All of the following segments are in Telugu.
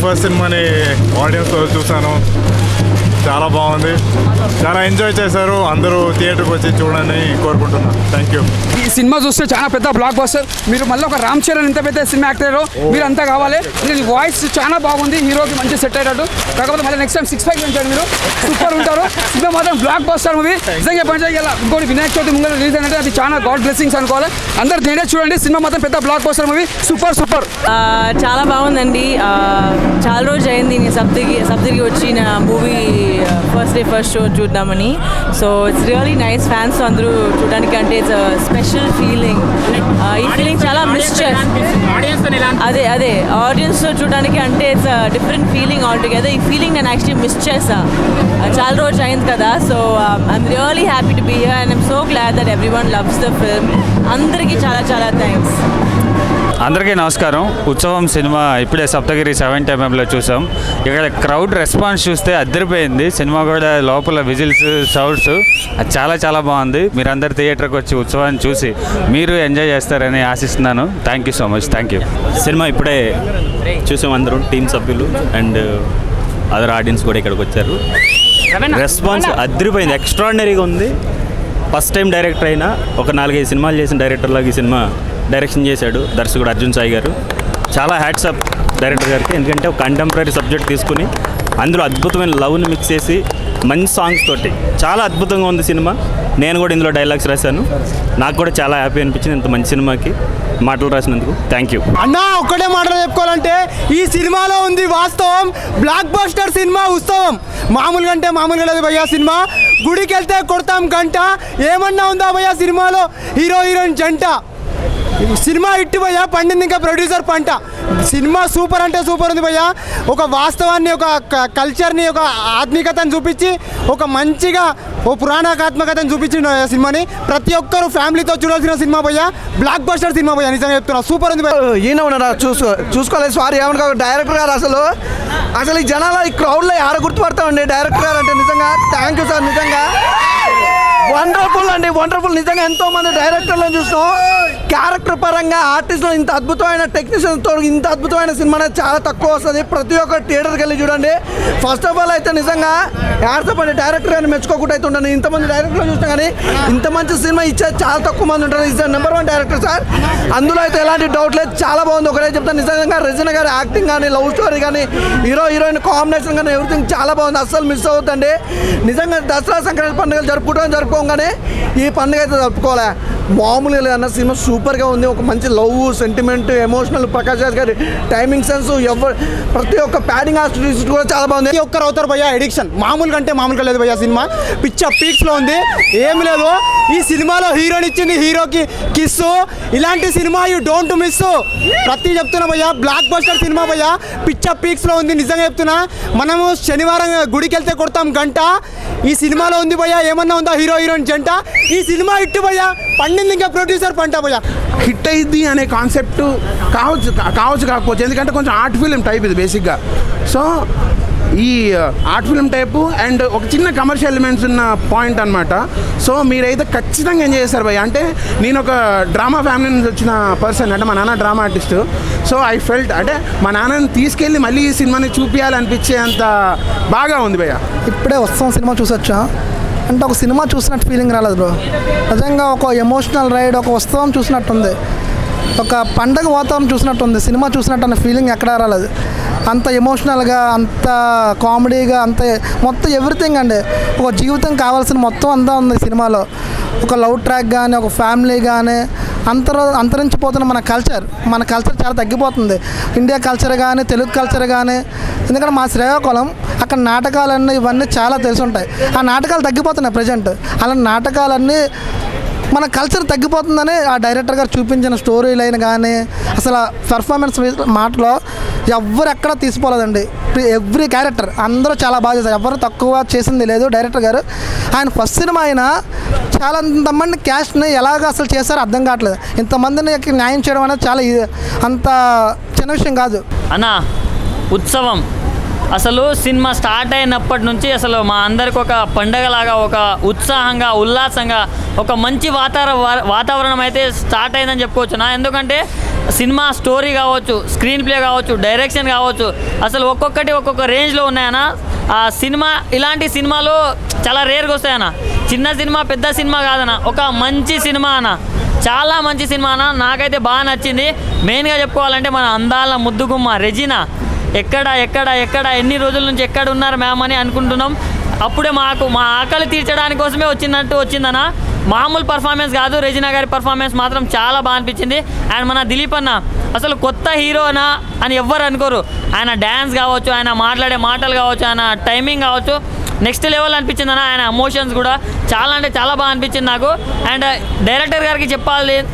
ఫస్ట్ సినిమాని ఆడియన్స్తో చూశాను, చాలా బాగుంది, చాలా ఎంజాయ్ చేశారు. అందరూ థియేటర్కి వచ్చి చూడని కోరుకుంటున్నాను. Thank you. ఈ సినిమా చూస్తే చాలా పెద్ద బ్లాక్ బస్టర్. మీరు మళ్ళీ ఒక రామ్ చరణ్ ఇంత పెద్ద సినిమా యాక్టర్ మీరు అంతా కావాలి. వాయిస్ చాలా బాగుంది, హీరోకి మంచి సెట్ అయ్యాడు. కాకపోతే మళ్ళీ నెక్స్ట్ టైం 6'5" పెంచాడు, మీరు సూపర్ ఉంటారు. సినిమా మాత్రం బ్లాక్ బస్టర్ మూవీ. నిజంగా పంచాయి ఇంకోటి వినాయక చవితి ముందు రిలీజ్ అంటే అది చాలా గాడ్ బ్లెస్సింగ్స్ అనుకోవాలి. అందరు నేనే చూడండి, సినిమా మాత్రం పెద్ద blockbuster movie, super super. చాలా బాగుందండి. చాలా రోజు అయింది నేను సప్తగిరికి వచ్చిన మూవీ ఫస్ట్ షో చూద్దామని. So it's really nice. Fans అందరూ చూడడానికి అంటే ఇట్స్ స్పెషల్ ఫీలింగ్. ఈ ఫీలింగ్ చాలా మిస్ అదే ఆడియన్స్ చూడడానికి అంటే it's different feeling all together. ఈ ఫీలింగ్ నేను యాక్చువల్లీ మిస్ చేసా, చాలా రోజు అయింది కదా. So I'm really happy to be here and I'm so glad that everyone loves the film. అందరికీ చాలా చాలా థ్యాంక్స్. అందరికీ నమస్కారం. ఉత్సవం సినిమా ఇప్పుడే సప్తగిరి 7mm చూసాం. ఇక్కడ క్రౌడ్ రెస్పాన్స్ చూస్తే అద్దరిపోయింది. సినిమా కూడా లోపల విజిల్స్, సౌండ్స్ అది చాలా చాలా బాగుంది. మీరందరు థియేటర్కి వచ్చి ఉత్సవాన్ని చూసి మీరు ఎంజాయ్ చేస్తారని ఆశిస్తున్నాను. Thank you so much. Thank you. Cinema ఇప్పుడే చూసాం అందరూ, టీం సభ్యులు అండ్ అదర్ ఆడియన్స్ కూడా ఇక్కడికి వచ్చారు. రెస్పాన్స్ అద్దరిపోయింది, ఎక్స్ట్రాడినరీగా ఉంది. ఫస్ట్ టైం డైరెక్టర్ అయినా ఒక 4-5 సినిమాలు చేసిన డైరెక్టర్లాగా ఈ సినిమా డైరెక్షన్ చేశాడు దర్శకుడు అర్జున్ సాయి గారు. చాలా హ్యాట్స్ అప్ డైరెక్టర్ గారికి. ఎందుకంటే ఒక కంటెంపరీ సబ్జెక్ట్ తీసుకుని అందులో అద్భుతమైన లవ్ని మిక్స్ చేసి మంచి సాంగ్స్ తోటి చాలా అద్భుతంగా ఉంది సినిమా. నేను కూడా ఇందులో డైలాగ్స్ రాశాను. నాకు కూడా చాలా హ్యాపీ అనిపించింది ఇంత మంచి సినిమాకి మాటలు రాసినందుకు. థ్యాంక్ యూ అన్న. ఒక్కటే మాటలు చెప్పుకోవాలంటే ఈ సినిమాలో ఉంది వాస్తవం. బ్లాక్ బస్టర్ సినిమా ఉత్సవం. మామూలుగా అంటే మామూలుగా లేదు భయ్యా. సినిమా గుడికి వెళ్తే కొడతాం గంట. ఏమన్నా ఉందా భయ్యా సినిమాలో? హీరో హీరోయిన్ జంట. సినిమా హిట్ భయ్యా, పండింది ఇంకా ప్రొడ్యూసర్ పంట. సినిమా సూపర్ అంటే సూపర్ ఉంది భయ్యా. ఒక వాస్తవాన్ని, ఒక కల్చర్ని, ఒక ఆత్మికతను చూపించి, ఒక మంచిగా ఓ పురాణాత్మకతను చూపించిన సినిమాని ప్రతి ఒక్కరు ఫ్యామిలీతో చూడాల్సిన సినిమా భయ్యా. బ్లాక్ బస్టర్ సినిమా భయ్యా, నిజంగా చెప్తున్నా సూపర్ ఉంది భయ్యా. ఈయన ఉన్నాడా చూసుకోలేదు సారీ ఏమన్నా డైరెక్టర్ గారు. అసలు ఈ జనాల ఈ క్రౌడ్లో ఆడ గుర్తుపడతామండి డైరెక్టర్ గారు అంటే. నిజంగా థ్యాంక్ యూ సార్. నిజంగా వండర్ఫుల్ అండి, వండర్ఫుల్. నిజంగా ఎంతో మంది డైరెక్టర్లను చూసినాం. క్యారెక్టర్ పరంగా ఆర్టిస్టులు ఇంత అద్భుతమైన టెక్నీషియన్తో ఇంత అద్భుతమైన సినిమా అనేది చాలా తక్కువ వస్తుంది. ప్రతి ఒక్క థియేటర్కి వెళ్ళి చూడండి. ఫస్ట్ ఆఫ్ ఆల్ అయితే నిజంగా యాడ్సప్ అండి డైరెక్టర్ గారిని మెచ్చుకోకుండా అయితే ఉంటాను. ఇంతమంది డైరెక్టర్లు చూసినా కానీ ఇంత మంచి సినిమా ఇచ్చేది చాలా తక్కువ మంది ఉంటారు. Is number 1 director sir. అందులో అయితే ఎలాంటి డౌట్ లేదు, చాలా బాగుంది. ఒకటే చెప్తాను, నిజంగా రెజినా గారి యాక్టింగ్ కానీ, లవ్ స్టోరీ కానీ, హీరో హీరోయిన్ కాంబినేషన్ కానీ ఎవ్రీథింగ్ చాలా బాగుంది. అస్సలు మిస్ అవుతుందండి. నిజంగా దసరా సంక్రాంతి పండుగలు జరుపుకోగానే ఈ పండుగ అయితే జరుపుకోలే. మామూలుగా లేదన్న సినిమా సూపర్గా ఉంది. ఒక మంచి love sentiment emotional Prakash Raj గారి టైమింగ్ సెన్స్ ప్రతి ఒక్క ప్యాడింగ్ ఆర్టిస్ట్ కూడా చాలా బాగుంది. ప్రతి ఒక్కరు అవుతారు భయ్యా ఎడిక్షన్. మామూలుగా అంటే మామూలుగా లేదు భయ్యా. సినిమా పిచ్చ పీక్స్లో ఉంది. ఏమి లేదు, ఈ సినిమాలో హీరోని ఇచ్చింది హీరోకి కిస్సు. ఇలాంటి సినిమా యూ డోంట్ మిస్. ప్రతి చెప్తున్నా భయ్యా, బ్లాక్ బస్టర్ సినిమా భయ్యా. పిచ్చ పీక్స్లో ఉంది, నిజంగా చెప్తున్నా. మనము శనివారం గుడికి వెళ్తే కొడతాం గంట. ఈ సినిమాలో ఉంది భయ్యా. ఏమన్నా ఉందా హీరో హీరోయిన్ జంట? ఈ సినిమా హిట్ భయ్యా. పండింది ఇంకా ప్రొడ్యూసర్ పంట భయ్యా. హిట్ అయింది అనే కాన్సెప్ట్ కావచ్చు కాకపోవచ్చు, ఎందుకంటే కొంచెం ఆర్ట్ ఫిలిం టైప్ ఇది బేసిక్గా. సో ఈ ఆర్ట్ ఫిల్మ్ టైపు అండ్ ఒక చిన్న కమర్షియల్ ఎలిమెంట్స్ ఉన్న పాయింట్ అనమాట. సో మీరైతే ఖచ్చితంగా ఎంజాయ్ చేస్తారు భయ్య. అంటే నేను ఒక డ్రామా ఫ్యామిలీ నుంచి వచ్చిన పర్సన్, అంటే మా నాన్న drama artist. So I felt అంటే మా నాన్నని తీసుకెళ్ళి మళ్ళీ ఈ సినిమాని చూపించాలనిపించే అంత బాగా ఉంది భయ్య. ఇప్పుడే ఉత్సవం సినిమా చూసొచ్చా అంటే ఒక సినిమా చూసినట్టు ఫీలింగ్ రాలేదు బ్రో. నిజంగా ఒక ఎమోషనల్ రైడ్, ఒక ఉత్సవం చూసినట్టుంది, ఒక పండగ వాతావరణం చూసినట్టుంది. సినిమా చూసినట్టు అనే ఫీలింగ్ ఎక్కడా రాలేదు. అంత ఎమోషనల్గా, అంత కామెడీగా, అంత మొత్తం ఎవ్రీథింగ్ అండి. ఒక జీవితం కావాల్సిన మొత్తం అంతా ఉంది సినిమాలో. ఒక లవ్ ట్రాక్ కానీ, ఒక ఫ్యామిలీ కానీ, అంతరించిపోతున్న మన కల్చర్ చాలా తగ్గిపోతుంది. ఇండియా కల్చర్ కానీ, తెలుగు కల్చర్ కానీ. ఎందుకంటే మా శ్రీకాకుళం అక్కడ నాటకాలన్నీ ఇవన్నీ చాలా తెలిసి ఉంటాయి. ఆ నాటకాలు తగ్గిపోతున్నాయి ప్రజెంట్. అలాంటి నాటకాలన్నీ మన కల్చర్ తగ్గిపోతుందని ఆ డైరెక్టర్ గారు చూపించిన స్టోరీ లైన్ కానీ, అసలు పెర్ఫార్మెన్స్ మాటలో ఎవ్వరు ఎక్కడ తీసిపోలేదండి. ఎవ్రీ క్యారెక్టర్ అందరూ చాలా బాగా చేశారు. ఎవరు తక్కువ చేసింది లేదు డైరెక్టర్ గారు. ఆయన ఫస్ట్ సినిమా అయినా చాలా ఇంతమంది క్యాస్ట్ని ఎలాగ అసలు చేశారో అర్థం కావట్లేదు. ఇంతమందిని న్యాయం చేయడం అనేది చాలా అంత చిన్న విషయం కాదు అన్న. ఉత్సవం అసలు సినిమా స్టార్ట్ అయినప్పటి నుంచి అసలు మా అందరికి ఒక పండగలాగా, ఒక ఉత్సాహంగా, ఉల్లాసంగా, ఒక మంచి వాతావరణం అయితే స్టార్ట్ అయిందని చెప్పుకోవచ్చునా. ఎందుకంటే సినిమా స్టోరీ కావచ్చు, స్క్రీన్ ప్లే కావచ్చు, డైరెక్షన్ కావచ్చు, అసలు ఒక్కొక్కటి ఒక్కొక్క రేంజ్లో ఉన్నాయన్న. ఆ సినిమా ఇలాంటి సినిమాలు చాలా రేర్గా వస్తాయన్న. చిన్న సినిమా పెద్ద సినిమా కాదన్న, ఒక మంచి సినిమా అన్న, చాలా మంచి సినిమా అన్న. నాకైతే బాగా నచ్చింది. మెయిన్గా చెప్పుకోవాలంటే మన అందాల ముద్దుగుమ్మ రెజినా ఎక్కడ ఎన్ని రోజుల నుంచి ఎక్కడ ఉన్నారు మ్యామ్ అని అనుకుంటున్నాం. అప్పుడే మా ఆకలి తీర్చడానికి కోసమే వచ్చిందన్న. మామూలు పర్ఫార్మెన్స్ కాదు, రెజినా గారి పర్ఫార్మెన్స్ మాత్రం చాలా బాగా అనిపించింది. అండ్ మన దిలీప్ అన్న అసలు కొత్త హీరోనా అని ఎవ్వరు అనుకోరు. ఆయన డ్యాన్స్ కావచ్చు, ఆయన మాట్లాడే మాటలు కావచ్చు, ఆయన టైమింగ్ కావచ్చు, నెక్స్ట్ లెవెల్ అనిపించింది అన్న. ఆయన ఎమోషన్స్ కూడా చాలా అంటే చాలా బాగా అనిపించింది నాకు. అండ్ డైరెక్టర్ గారికి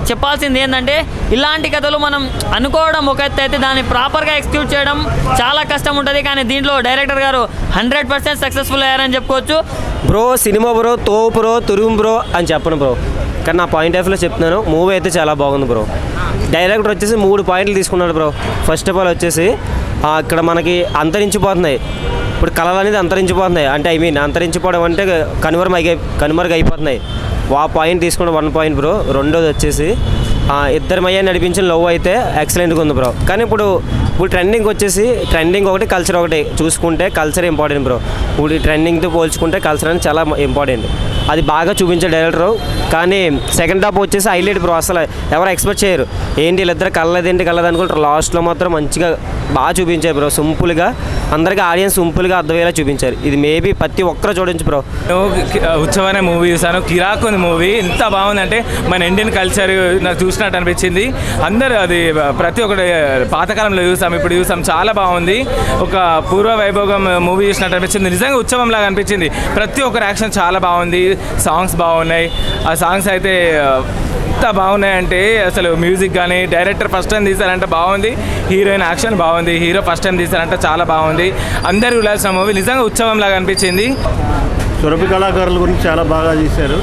చెప్పాల్సింది ఏంటంటే, ఇలాంటి కథలు మనం అనుకోవడం ఒక ఎత్తు అయితే దాన్ని ప్రాపర్గా ఎగ్జిక్యూట్ చేయడం చాలా కష్టం ఉంటుంది. కానీ దీంట్లో డైరెక్టర్ గారు 100% సక్సెస్ఫుల్ అయ్యారని చెప్పుకోవచ్చు. బ్రో సినిమా బ్రో, తో బ్రో, తురుము బ్రో అని చెప్పను బ్రో, కానీ నా పాయింట్ ఆఫ్ వ్యూలో చెప్తున్నాను. మూవీ అయితే చాలా బాగుంది బ్రో. డైరెక్టర్ వచ్చేసి 3 పాయింట్లు తీసుకున్నాడు బ్రో. ఫస్ట్ ఆఫ్ ఆల్ వచ్చేసి ఇక్కడ మనకి అంతరించిపోతున్నాయి ఇప్పుడు కళలు అనేది, అంతరించిపోతున్నాయి అంటే అంతరించిపోవడం అంటే కనుమరుగు అయిపోతున్నాయి. ఆ పాయింట్ తీసుకుంటే 1 పాయింట్ బ్రో. రెండోది వచ్చేసి ఇద్దరి మయ్య నడిపించిన లవ్ అయితే ఎక్సలెంట్గా ఉంది బ్రో. కానీ ఇప్పుడు ట్రెండింగ్ వచ్చేసి ట్రెండింగ్ ఒకటి, కల్చర్ ఒకటి చూసుకుంటే కల్చర్ ఇంపార్టెంట్ బ్రో. ఇప్పుడు ట్రెండింగ్తో పోల్చుకుంటే కల్చర్ అనేది చాలా ఇంపార్టెంట్. అది బాగా చూపించే డైరెక్టరు. కానీ సెకండ్ హాఫ్ వచ్చేసి హైలైట్ బ్రో. అసలు ఎవరు ఎక్స్పెక్ట్ చేయరు, ఏంటి వీళ్ళిద్దరు కలదేంటి అనుకుంటారు. లాస్ట్లో మాత్రం మంచిగా బాగా చూపించారు బ్రో. సింపుల్గా అందరికీ ఆడియన్స్ సింపుల్గా అర్థమయ్యేలా చూపించారు. ఇది మేబీ ప్రతి ఒక్కరు చూడొచ్చు బ్రో. ఉత్సవం అనే మూవీ చూసాను, కిరాక్ ఉంది మూవీ. ఎంత బాగుందంటే మన ఇండియన్ కల్చర్ నాకు చూసినట్టు అనిపించింది. అందరూ అది ప్రతి ఒక్కటి పాతకాలంలో చూసాం, ఇప్పుడు చూసాం, చాలా బాగుంది. ఒక పూర్వ వైభోగం మూవీ చూసినట్టు అనిపించింది. నిజంగా ఉత్సవం లాగా అనిపించింది. ప్రతి ఒక్కరి యాక్షన్ చాలా బాగుంది, సాంగ్స్ బాగున్నాయి. ఆ సాంగ్స్ అయితే ఎంత బాగున్నాయంటే అసలు మ్యూజిక్ కానీ, డైరెక్టర్ ఫస్ట్ టైం తీశారంటే బాగుంది, హీరోయిన్ యాక్షన్ బాగుంది, హీరో ఫస్ట్ టైం తీశారంటే చాలా బాగుంది. అందరూ చూడాల్సిన మూవీ, నిజంగా ఉత్సవం లాగా అనిపించింది. సురభి కళాకారుల గురించి చాలా బాగా చేశారు,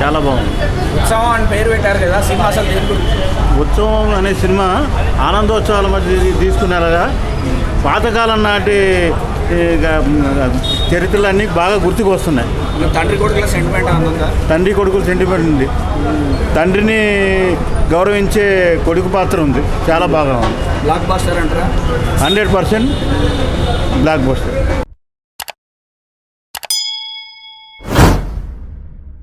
చాలా బాగుంది. ఉత్సవం అని పేరు పెట్టారు కదా సినిమా. అసలు ఉత్సవం అనే సినిమా ఆనందోత్సవాల మధ్య తీసుకున్నారుగా. పాతకాలం నాటి చరిత్రలన్నీ బాగా గుర్తుకు వస్తున్నాయి. తండ్రి కొడుకుల సెంటిమెంట్ ఉంది. తండ్రిని గౌరవించే కొడుకు పాత్ర ఉంది, చాలా బాగా ఉంది. బ్లాక్ బస్టర్ అంటారా? 100% బ్లాక్ బస్టర్.